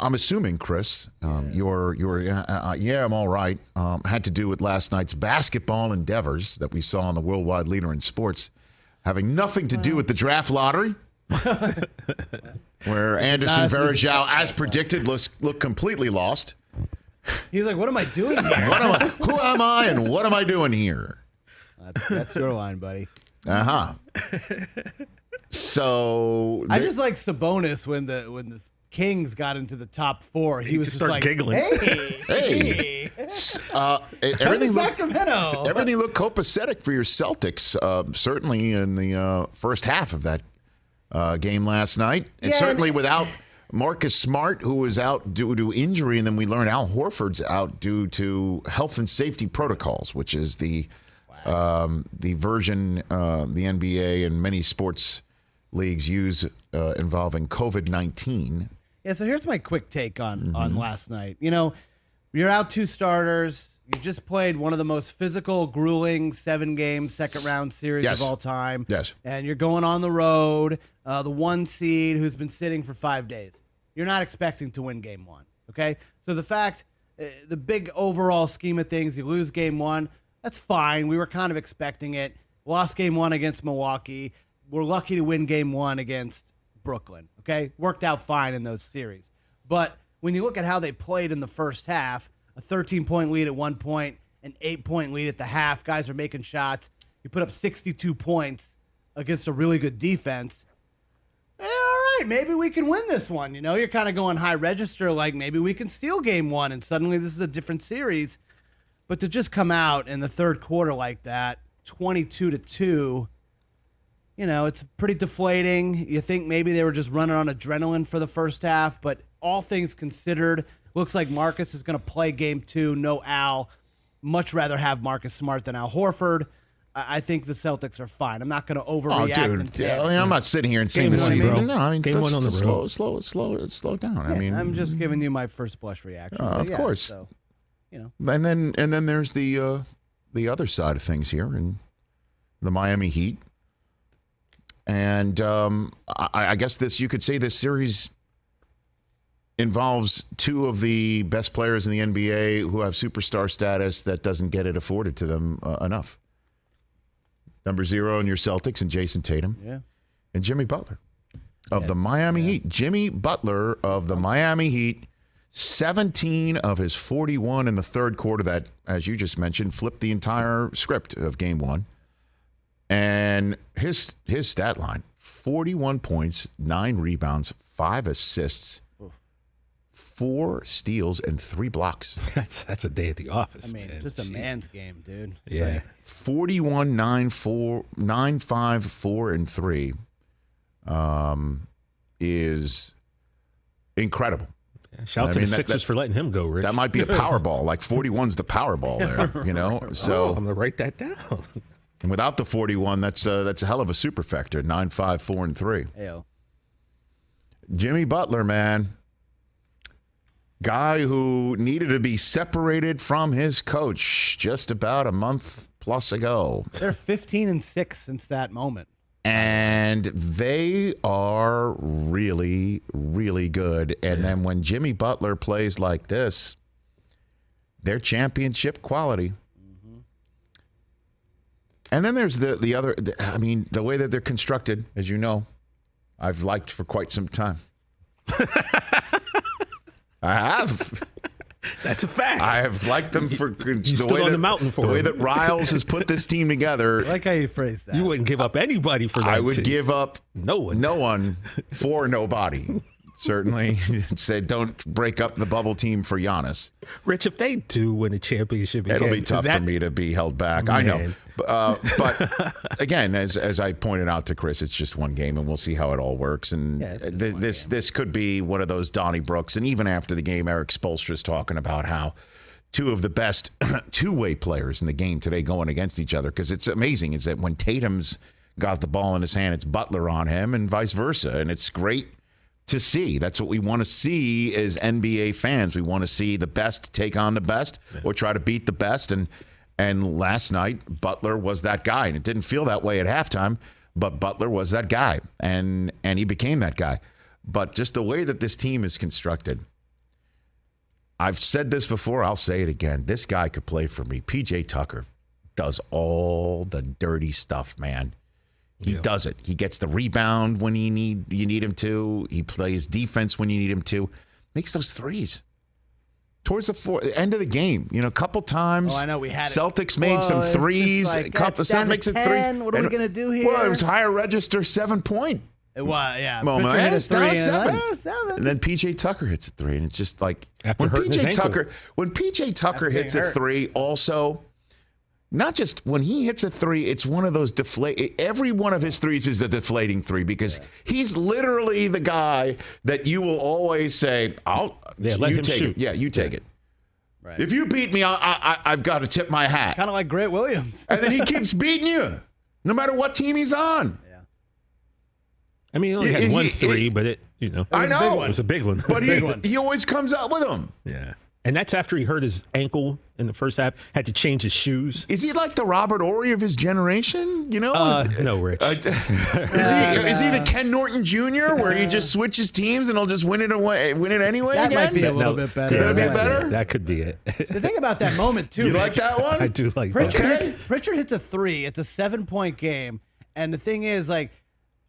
I'm assuming, Chris, your yeah, I'm all right, had to do with last night's basketball endeavors that we saw on the worldwide leader in sports, having nothing to do with the draft lottery, where Anderson Varejao, as predicted, looked completely lost. He's like, what am I doing here? Who am I and what am I doing here? That's your line, buddy. Uh-huh. So I just like Sabonis when the Kings got into the top 4. He was just like, giggling. Hey. Everything Sacramento. Everything looked copacetic for your Celtics, certainly in the first half of that game last night. And certainly without Marcus Smart, who was out due to injury, and then we learned Al Horford's out due to health and safety protocols, which is the version the NBA and many sports leagues use involving COVID-19. Yeah, so here's my quick take on last night. You know, you're out 2 starters. You just played one of the most physical, grueling 7-game second-round series of all time. Yes. And you're going on the road, the 1 seed who's been sitting for 5 days. You're not expecting to win game 1, okay? So the fact, the big overall scheme of things, you lose game 1, that's fine. We were kind of expecting it. Lost game 1 against Milwaukee. We're lucky to win game 1 against Brooklyn, okay? Worked out fine in those series. But when you look at how they played in the first half, a 13-point lead at one point, an 8-point lead at the half, guys are making shots. You put up 62 points against a really good defense. All right, maybe we can win this one. You know, you're kind of going high register, like maybe we can steal game 1, and suddenly this is a different series. But to just come out in the third quarter like that, 22-2, you know, it's pretty deflating. You think maybe they were just running on adrenaline for the first half, but all things considered, looks like Marcus is going to play game 2, no Al. Much rather have Marcus Smart than Al Horford. I think the Celtics are fine. I'm not going to overreact. I'm not sitting here and saying this. No, I mean, game 1 on the road. Slow down. Yeah, I mean, I'm just giving you my first blush reaction. Of course. So, you know. And then there's the other side of things here, and the Miami Heat. And I guess you could say this series involves 2 of the best players in the NBA who have superstar status that doesn't get it afforded to them enough. Number 0 in your Celtics and Jason Tatum. Yeah. And Jimmy Butler of the Miami Heat. Jimmy Butler of the Miami Heat, 17 of his 41 in the third quarter that, as you just mentioned, flipped the entire script of game 1. And his stat line, 41 points, 9 rebounds, 5 assists, 4 steals, and 3 blocks. That's a day at the office. I mean, man. just a man's game, dude. Yeah. 41, 9, 4, 9, 5, 4, and 3 is incredible. Yeah, shout out to the Sixers for letting him go, Rich. That might be a Powerball. Like 41's the Powerball there, you know? So I'm going to write that down. And without the 41, that's a hell of a superfecta. 9, 5, 4, and 3. Ayo. Jimmy Butler, man. Guy who needed to be separated from his coach just about a month plus ago. They're 15-6 since that moment. And they are really, really good. And then when Jimmy Butler plays like this, they're championship quality. And then there's the other, I mean, the way that they're constructed, as you know, I've liked for quite some time. I have. That's a fact. I have liked them for the mountain for the way that Riles has put this team together. I like how you phrased that. You wouldn't give up anybody for that. I would give up no one for nobody. Certainly said don't break up the bubble team for Giannis. Rich, if they do win a championship again, it'll be tough for me to be held back. Man. I know. But again, as I pointed out to Chris, it's just one game, and we'll see how it all works. And this could be one of those Donnie Brooks. And even after the game, Eric Spoelstra's talking about how 2 of the best two-way players in the game today going against each other, because it's amazing is that when Tatum's got the ball in his hand, it's Butler on him and vice versa. And it's great to see. That's what we want to see as NBA fans. We want to see the best take on the best or try to beat the best. And last night, Butler was that guy. And it didn't feel that way at halftime, but Butler was that guy. And he became that guy. But just the way that this team is constructed, I've said this before. I'll say it again. This guy could play for me. PJ Tucker does all the dirty stuff, man. He does it. He gets the rebound when you need him to. He plays defense when you need him to. Makes those threes. Towards the end of the game, a couple times. Oh, I know. We had Celtics made some threes. Like, Celtics makes some threes. What are we going to do here? Well, it was higher register 7-point. It was, yeah. Moment. Hit a three Seven. And then PJ Tucker hits a three, and it's just like when PJ Tucker hits a three, also. Not just when he hits a three, it's one of those every one of his threes is a deflating three because he's literally the guy that you will always say, let him shoot. Yeah, you take it. Right. If you beat me, I've got to tip my hat. Kind of like Grant Williams. And then he keeps beating you, no matter what team he's on. Yeah. I mean, he only had one three, but I know. It was a big one. But he always comes out with them. Yeah. And that's after he hurt his ankle in the first half, had to change his shoes. Is he like the Robert Horry of his generation? No, Rich. Is he the Ken Norton Jr. where he just switches teams and he'll just win it anyway? That again? might be a little bit better. Could that be better? That could be it. The thing about that moment, too. You like that one? I do like that. Pritchard hits a three. It's a 7-point game. And the thing is, like,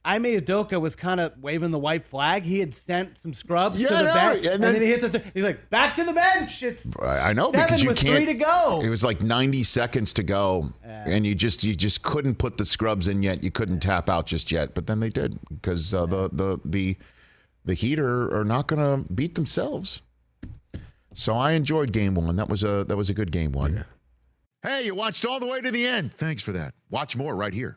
Ime Udoka was kind of waving the white flag. He had sent some scrubs to the bench, and then he hits a He's like, back to the bench. It's I know 7 because you with can't. 3 to go. It was like 90 seconds to go, and you just couldn't put the scrubs in yet. You couldn't tap out just yet, but then they did because the Heat are not going to beat themselves. So I enjoyed game one. That was a good game one. Yeah. Hey, you watched all the way to the end. Thanks for that. Watch more right here.